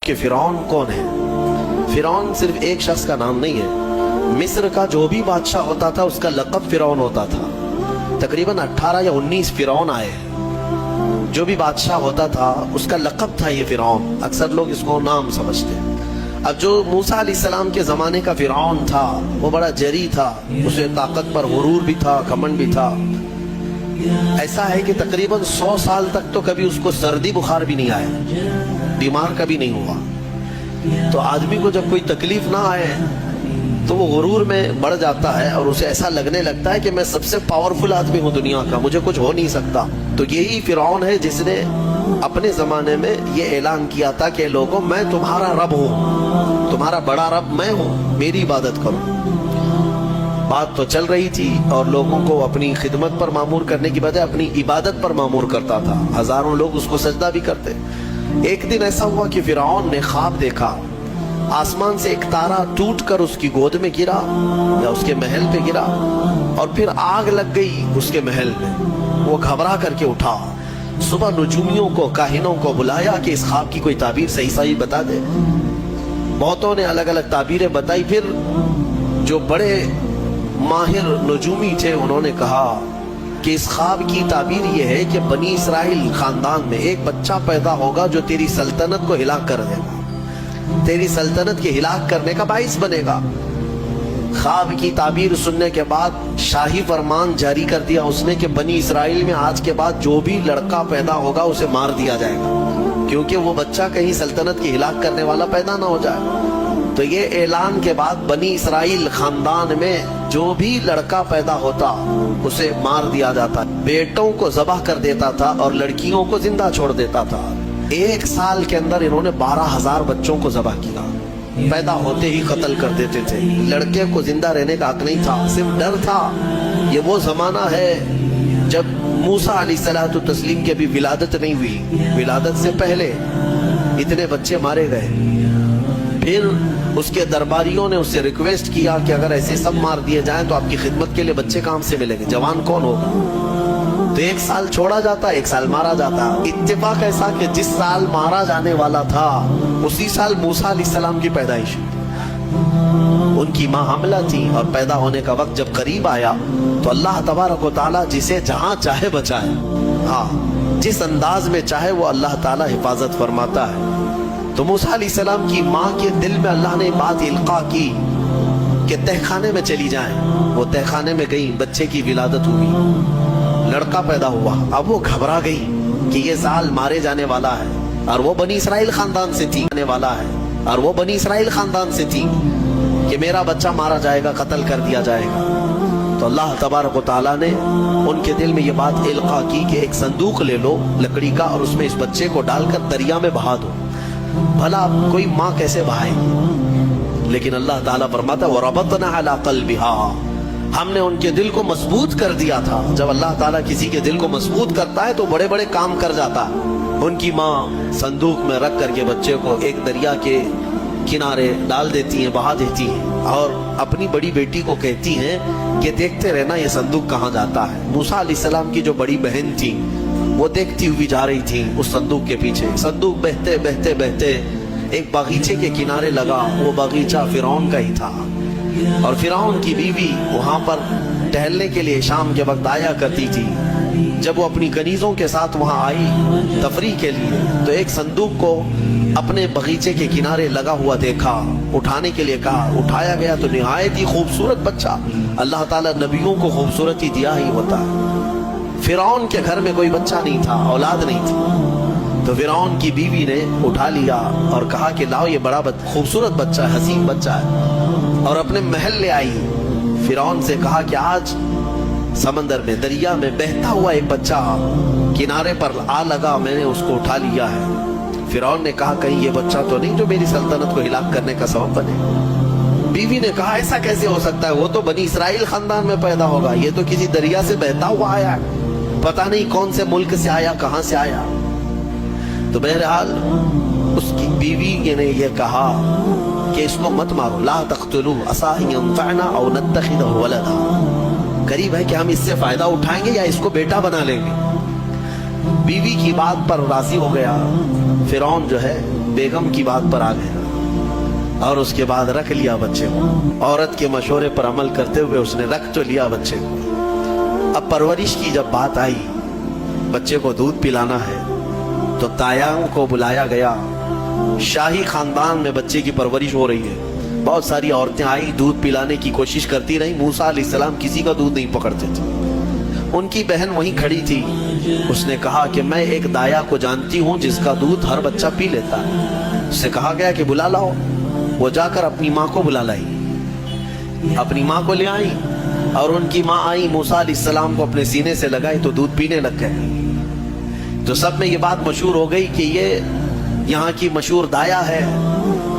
کہ فرعون کون ہے۔ فرعون صرف ایک شخص کا نام نہیں ہے، مصر کا جو بھی بادشاہ ہوتا تھا اس کا لقب فرعون ہوتا تھا۔ تقریباً 18 یا 19 فرعون آئے، جو بھی بادشاہ ہوتا تھا اس کا لقب تھا یہ فرعون، اکثر لوگ اس کو نام سمجھتے ہیں۔ اب جو موسیٰ علیہ السلام کے زمانے کا فرعون تھا وہ بڑا جری تھا، اسے طاقت پر غرور بھی تھا، گھمنڈ بھی تھا۔ ایسا ہے کہ تقریباً 100 سال تک تو کبھی اس کو سردی بخار بھی نہیں آیا، بیمار کبھی نہیں ہوا۔ تو آدمی کو جب کوئی تکلیف نہ آئے تو وہ غرور میں بڑھ جاتا ہے اور اسے ایسا لگنے لگتا ہے کہ میں سب سے پاورفل آدمی ہوں دنیا کا، مجھے کچھ ہو نہیں سکتا۔ تو یہی فرعون ہے جس نے اپنے زمانے میں یہ اعلان کیا تھا کہ لوگوں میں تمہارا رب ہوں، تمہارا بڑا رب میں ہوں، میری عبادت کرو۔ بات تو چل رہی تھی اور لوگوں کو اپنی خدمت پر معمور کرنے کی بجائے اپنی عبادت پر معمور کرتا تھا، ہزاروں لوگ اس کو سجدہ بھی کرتے۔ ایک دن ایسا ہوا کہ فرعون نے خواب دیکھا، آسمان سے ایک تارا ٹوٹ کر اس کی گود میں گرا یا اس کے محل پہ گرا اور پھر آگ لگ گئی اس کے محل میں۔ وہ گھبرا کر کے اٹھا، صبح نجومیوں کو، کاہنوں کو بلایا کہ اس خواب کی کوئی تعبیر صحیح بتا دے۔ بہتوں نے الگ الگ تعبیریں بتائی، پھر جو بڑے ماہر نجومی تھے انہوں نے کہا کہ اس خواب کی تعبیر یہ ہے کہ بنی اسرائیل خاندان میں ایک بچہ پیدا ہوگا جو تیری سلطنت کو ہلاک کر دے گا، تیری سلطنت کے ہلاک کرنے کا باعث بنے گا۔ خواب کی تعبیر سننے کے بعد شاہی فرمان جاری کر دیا اس نے کہ بنی اسرائیل میں آج کے بعد جو بھی لڑکا پیدا ہوگا اسے مار دیا جائے گا، کیونکہ وہ بچہ کہیں سلطنت کی ہلاک کرنے والا پیدا نہ ہو جائے۔ تو یہ اعلان کے بعد بنی اسرائیل خاندان میں جو بھی لڑکا پیدا ہوتا اسے مار دیا جاتا، بیٹوں کو ذبح کر دیتا تھا اور لڑکیوں کو زندہ چھوڑ دیتا تھا۔ 1 سال کے اندر انہوں نے 12,000 بچوں کو ذبح کیا، پیدا ہوتے ہی قتل کر دیتے تھے۔ لڑکے کو زندہ رہنے کا حق نہیں تھا، صرف ڈر تھا۔ یہ وہ زمانہ ہے جب موسیٰ علیہ الصلوۃ والتسلیم کی بھی ولادت نہیں ہوئی، ولادت سے پہلے اتنے بچے مارے گئے۔ پھر اس کے درباریوں نے اس سے ریکویسٹ کیا کہ اگر ایسے سب مار دیے جائیں تو آپ کی خدمت کے لیے بچے کہاں سے ملیں گے، جوان کون ہوگا؟ تو 1 سال چھوڑا جاتا، 1 سال مارا جاتا۔ اتفاق ایسا کہ جس سال مارا جانے والا تھا اسی سال موسیٰ علیہ السلام کی پیدائش، ان کی ماں حاملہ تھی اور پیدا ہونے کا وقت جب قریب آیا تو اللہ تبارک و تعالیٰ جسے جہاں چاہے بچائے، ہاں جس انداز میں چاہے وہ اللہ تعالیٰ حفاظت فرماتا ہے۔ تو موسیٰ علیہ السلام کی ماں کے دل میں اللہ نے بات القاء کی کہ تہخانے میں چلی جائیں۔ وہ تہخانے میں گئی، بچے کی ولادت ہوئی، لڑکا پیدا ہوا۔ اب وہ گھبرا گئی کہ یہ سال مارے جانے والا ہے اور وہ بنی اسرائیل خاندان سے تھی، کہ میرا بچہ مارا جائے گا، قتل کر دیا جائے گا۔ تو اللہ تبارک و تعالیٰ نے ان کے دل میں یہ بات القاء کی کہ ایک صندوق لے لو لکڑی کا اور اس میں اس بچے کو ڈال کر دریا میں بہا دو۔ بھلا کوئی ماں کیسے بہائے گی؟ لیکن اللہ تعالیٰ فرماتا ہے وَرَبَطْنَا عَلَىٰ قَلْبِهَا، ہم نے ان کے دل کو مضبوط کر دیا تھا۔ جب اللہ تعالیٰ کسی کے دل کو مضبوط کرتا ہے تو بڑے بڑے کام کر جاتا ہے۔ ان کی ماں صندوق میں رکھ کر کے بچے کو ایک دریا کے کنارے ڈال دیتی ہیں، بہا دیتی ہیں اور اپنی بڑی بیٹی کو کہتی ہیں کہ دیکھتے رہنا یہ صندوق کہاں جاتا ہے۔ موسیٰ علیہ السلام کی جو بڑی بہن تھی وہ دیکھتی ہوئی جا رہی تھی اس صندوق کے پیچھے۔ صندوق بہتے بہتے بہتے ایک باغیچے کے کنارے لگا، وہ باغیچہ فرعون کا ہی تھا اور فرعون کی بیوی وہاں پر ٹہلنے کے لیے شام کے وقت آیا کرتی تھی۔ جب وہ اپنی کنیزوں کے ساتھ وہاں آئی تفریح کے لیے تو ایک صندوق کو اپنے باغیچے کے کنارے لگا ہوا دیکھا، اٹھانے کے لیے کہا، اٹھایا گیا تو نہایت ہی خوبصورت بچہ۔ اللہ تعالیٰ نبیوں کو خوبصورتی دیا ہی ہوتا ہے۔ فرعون کے گھر میں کوئی بچہ نہیں تھا، اولاد نہیں تھی، تو فرعون کی بیوی نے اٹھا لیا اور کہا کہ لاؤ یہ بڑا خوبصورت بچہ ہے، حسین بچہ ہے، اور اپنے محل لے آئی۔ فرعون سے کہا کہ آج سمندر میں، دریا میں بہتا ہوا ایک بچہ کنارے پر آ لگا، میں نے اس کو اٹھا لیا ہے۔ فرعون نے کہا کہیں یہ بچہ تو نہیں جو میری سلطنت کو ہلاک کرنے کا سبب بنے۔ بیوی نے کہا ایسا کیسے ہو سکتا ہے، وہ تو بنی اسرائیل خاندان میں پیدا ہوگا، یہ تو کسی دریا سے بہتا ہوا آیا ہے، پتہ نہیں کون سے ملک سے آیا، کہاں سے آیا۔ تو بہرحال اس کی بیوی نے یہ کہا کہ اس کو مت مارو، لا تقتلوه عسى ان ينفعنا او نتخذه ولدا، قریب ہے کہ ہم اس سے فائدہ اٹھائیں گے یا اس کو بیٹا بنا لیں گے۔ بیوی کی بات پر راضی ہو گیا فرعون، جو ہے بیگم کی بات پر آ گیا اور اس کے بعد رکھ لیا بچے کو. عورت کے مشورے پر عمل کرتے ہوئے اس نے رکھ تو لیا بچے کو. اب پرورش کی جب بات آئی, بچے کو دودھ پلانا ہے, تو تایاں کو بلایا گیا. شاہی خاندان میں بچے کی پرورش ہو رہی ہے. بہت ساری عورتیں آئی, دودھ پلانے کی کوشش کرتی رہی. موسیٰ علیہ السلام کسی کا دودھ نہیں پکڑتے تھے. ان کی بہن وہیں کھڑی تھی. اس نے کہا کہ میں ایک دایا کو جانتی ہوں جس کا دودھ ہر بچہ پی لیتا ہے. اس سے کہا گیا کہ بلا لاؤ. وہ جا کر اپنی ماں کو بلا لائی, اپنی ماں کو لے آئی, اور ان کی ماں آئی, موسیٰ علیہ السلام کو اپنے سینے سے لگائی تو دودھ پینے لگ گئے. تو سب میں یہ بات مشہور ہو گئی کہ یہ یہاں کی مشہور دایا ہے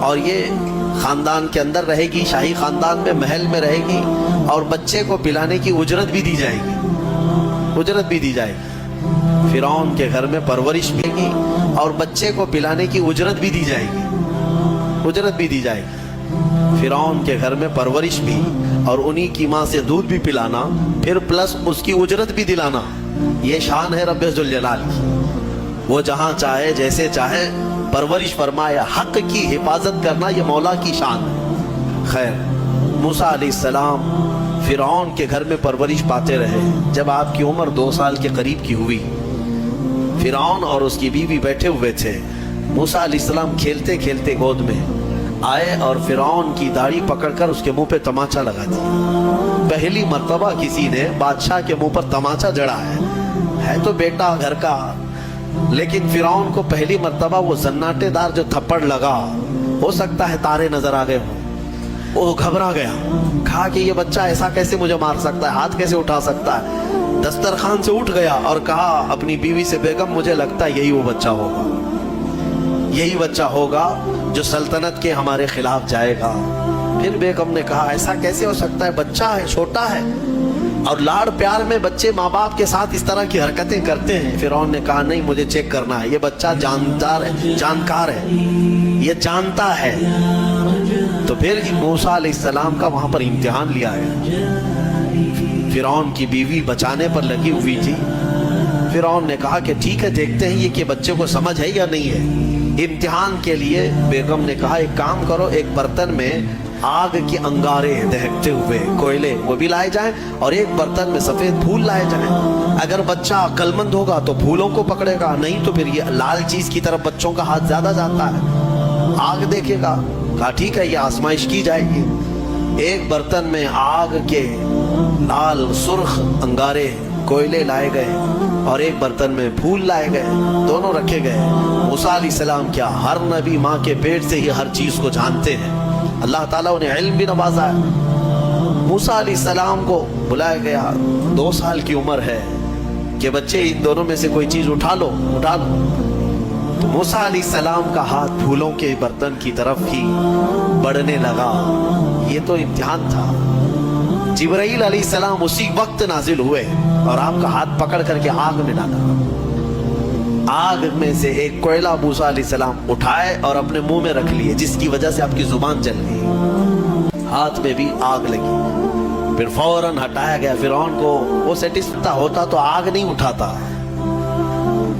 اور یہ خاندان کے اندر رہے گی, شاہی خاندان میں محل میں رہے گی, اور بچے کو پلانے کی اجرت بھی دی جائے گی, اجرت بھی دی جائے گی. فرعون کے گھر میں پرورش بھی گی اور بچے کو پلانے کی اجرت بھی دی جائے گی, اجرت بھی دی جائے گی. فرعون کے گھر میں پرورش بھی اور انہی کی ماں سے دودھ بھی پلانا, پھر پلس اس کی اجرت بھی دلانا. یہ شان ہے رب ذوالجلال کی. وہ جہاں چاہے جیسے چاہے پرورش فرمائے, حق کی حفاظت کرنا یہ مولا کی شان ہے. خیر, موسیٰ علیہ السلام فرعون کے گھر میں پرورش پاتے رہے. جب آپ کی عمر 2 سال کے قریب کی ہوئی, فرعون اور اس کی بیوی بیٹھے ہوئے تھے. موسیٰ علیہ السلام کھیلتے کھیلتے گود میں آئے اور فرعون کی داڑھی پکڑ کر اس کے منہ پہ تماچا لگا دیا. پہلی مرتبہ کسی نے بادشاہ کے منہ پر تماچا جڑا ہے تو بیٹا گھر کا, لیکن فرعون کو پہلی مرتبہ وہ زناٹے دار جو تھپڑ لگا, ہو سکتا ہے تارے نظر آ گئے ہوں, وہ گھبرا گیا. کہا کہ یہ بچہ ایسا کیسے مجھے مار سکتا ہے, ہاتھ کیسے اٹھا سکتا ہے. دسترخوان سے اٹھ گیا اور کہا اپنی بیوی سے, بیگم مجھے لگتا ہے یہی وہ بچہ ہوگا, یہی بچہ ہوگا جو سلطنت کے ہمارے خلاف جائے گا. پھر بیگم نے کہا ایسا کیسے ہو سکتا ہے, بچہ ہے, چھوٹا ہے, اور لاڑ پیار میں بچے ماں باپ کے ساتھ اس طرح کی حرکتیں کرتے ہیں. فرعون نے کہا نہیں, مجھے چیک کرنا ہے, یہ بچہ جاندار ہے, جانکار ہے, یہ جانتا ہے. تو پھر موسیٰ علیہ السلام کا وہاں پر امتحان لیا ہے. فرعون کی بیوی بچانے پر لگی ہوئی تھی. فرعون نے کہا کہ ٹھیک ہے, دیکھتے ہیں یہ کہ بچے کو سمجھ ہے یا نہیں ہے. امتحان کے لیے بیگم نے کہا ایک کام کرو, ایک برتن میں آگ کے انگارے دہکتے ہوئے کوئلے وہ بھی لائے جائیں, اور ایک برتن میں سفید پھول لائے جائیں. اگر بچہ عقل مند ہوگا تو پھولوں کو پکڑے گا, نہیں تو پھر یہ لال چیز کی طرف بچوں کا ہاتھ زیادہ جاتا ہے, آگ دیکھے گا. کہا ٹھیک ہے, یہ آزمائش کی جائے گی. ایک برتن میں آگ کے لال سرخ انگارے کوئلے لائے گئے اور ایک برتن میں پھول لائے گئے, دونوں رکھے گئے. موسیٰ علیہ السلام کیا, ہر نبی ماں کے پیٹ سے ہی ہر چیز کو جانتے ہیں. اللہ تعالیٰ انہیں علم بھی نوازا ہے. موسیٰ علیہ السلام کو بلایا گیا, 2 سال کی عمر ہے, کہ بچے ان دونوں میں سے کوئی چیز اٹھا لو, اٹھا لو. تو موسیٰ علیہ السلام کا ہاتھ پھولوں کے برتن کی طرف ہی بڑھنے لگا. یہ تو امتحان تھا. جبرائیل علیہ السلام اسی وقت نازل ہوئے اور آپ کا ہاتھ پکڑ کر کے آگ میں ڈالا. آگ میں سے ایک کوئلہ موسیٰ علیہ السلام اٹھائے اور اپنے منہ میں رکھ لیے, جس کی وجہ سے آپ کی زبان جل گئی. ہاتھ میں بھی آگ لگی. پھر فوراً ہٹایا گیا. فرعون کو وہ سیٹسفائی ہوتا تو آگ نہیں اٹھاتا.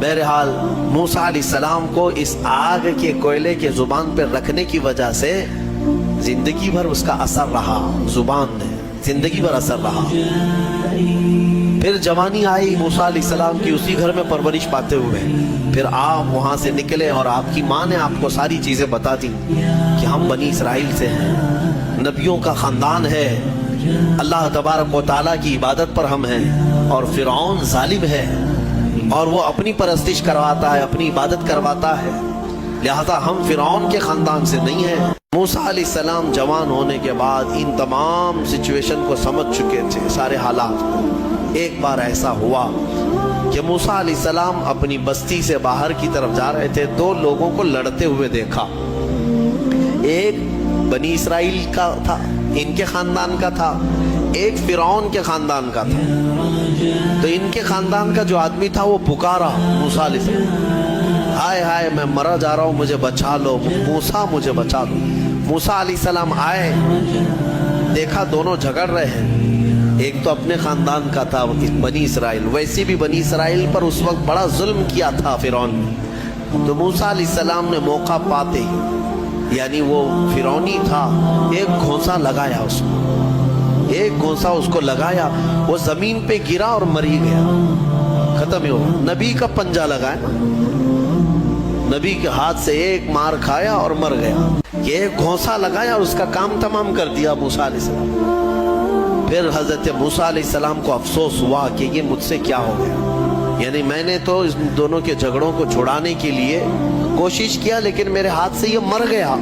بہرحال موسیٰ علیہ السلام کو اس آگ کے کوئلے کے زبان پر رکھنے کی وجہ سے زندگی بھر اس کا اثر رہا, زبان نے زندگی بھر اثر رہا. پھر جوانی آئی موسیٰ علیہ السلام کی, اسی گھر میں پرورش پاتے ہوئے. پھر آپ وہاں سے نکلے اور آپ کی ماں نے آپ کو ساری چیزیں بتا دی کہ ہم بنی اسرائیل سے ہیں, نبیوں کا خاندان ہے, اللہ تبارک و تعالیٰ کی عبادت پر ہم ہیں, اور فرعون ظالم ہے اور وہ اپنی پرستش کرواتا ہے, اپنی عبادت کرواتا ہے, لہذا ہم فرعون کے خاندان سے نہیں ہیں. موسیٰ علیہ السلام جوان ہونے کے بعد ان تمام سچویشن کو سمجھ چکے تھے, سارے حالات کو. ایک بار ایسا ہوا کہ موسیٰ علیہ السلام اپنی بستی سے باہر کی طرف جا رہے تھے, 2 لوگوں کو لڑتے ہوئے دیکھا. ایک بنی اسرائیل کا تھا, ان کے خاندان کا تھا, ایک فرعون کے خاندان کا تھا. تو ان کے خاندان کا جو آدمی تھا وہ پکارا موسیٰ علیہ السلام, ہائے ہائے میں مرا جا رہا ہوں, مجھے بچا لو موسیٰ, مجھے بچا لو. موسیٰ علیہ السلام آئے, دیکھا دونوں جھگڑ رہے ہیں. ایک تو اپنے خاندان کا تھا بنی اسرائیل, ویسے بھی بنی اسرائیل پر اس وقت بڑا ظلم کیا تھا فرعون نے, تو موسیٰ علیہ السلام نے موقع پاتے ہی، یعنی وہ فرعونی تھا، ایک گھونسا لگایا اس کو، ایک گھونسا اس کو لگایا، وہ زمین پہ گرا اور مر ہی گیا، ختم ہی ہوا۔ نبی کا پنجہ لگایا، نبی کے ہاتھ سے ایک مار کھایا اور مر گیا۔ یہ ایک گھونسا لگایا اور اس کا کام تمام کر دیا موسیٰ علیہ السلام۔ پھر حضرت موسیٰ علیہ السلام کو افسوس ہوا کہ یہ مجھ سے کیا ہو گیا، یعنی میں نے تو اس دونوں کے جھگڑوں کو چھڑانے کے لیے کوشش کیا، لیکن میرے ہاتھ سے یہ مر گیا۔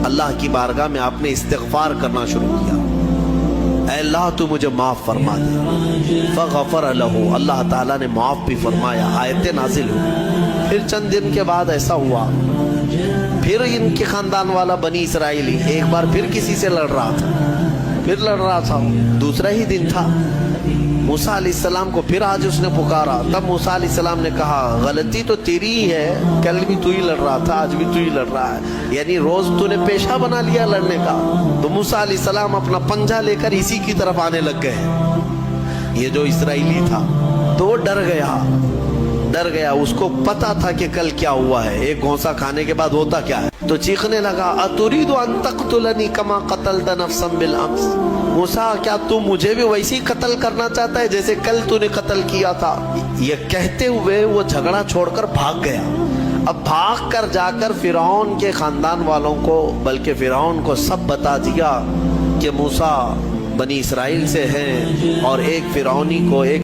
اللہ کی بارگاہ میں آپ نے استغفار کرنا شروع کیا، اے اللہ تو مجھے معاف فرما دے۔ فغفر لہ، اللہ تعالیٰ نے معاف بھی فرمایا، آیتیں نازل ہوئی۔ پھر چند دن کے بعد ایسا ہوا، پھر ان کے خاندان والا بنی اسرائیلی ایک بار پھر کسی سے لڑ رہا تھا، دوسرا ہی دن تھا، موسیٰ علیہ السلام کو پھر آج اس نے پکارا۔ تب موسیٰ علیہ السلام نے کہا غلطی تو تیری ہی ہے، کل بھی تو ہی لڑ رہا تھا، آج بھی تو ہی لڑ رہا ہے، یعنی روز تو نے پیشہ بنا لیا لڑنے کا۔ تو موسیٰ علیہ السلام اپنا پنجہ لے کر اسی کی طرف آنے لگ گئے۔ یہ جو اسرائیلی تھا تو وہ ڈر گیا، اس کو پتا تھا کہ کل کیا ہوا ہے، ایک گھونسا کھانے کے بعد ہوتا کیا ہے، تو چیخنے لگا اتريد ان تقتلني كما قتلت نفسا بالامس، موسیٰ کیا تو مجھے بھی ویسے ہی قتل کرنا چاہتا ہے جیسے کل تو نے قتل کیا تھا؟ یہ کہتے ہوئے وہ جھگڑا چھوڑ کر بھاگ گیا۔ اب بھاگ کر جا کر فرعون کے خاندان والوں کو، بلکہ فرعون کو سب بتا دیا کہ موسیٰ بنی اسرائیل سے ہیں، اور ایک فرعونی کو ایک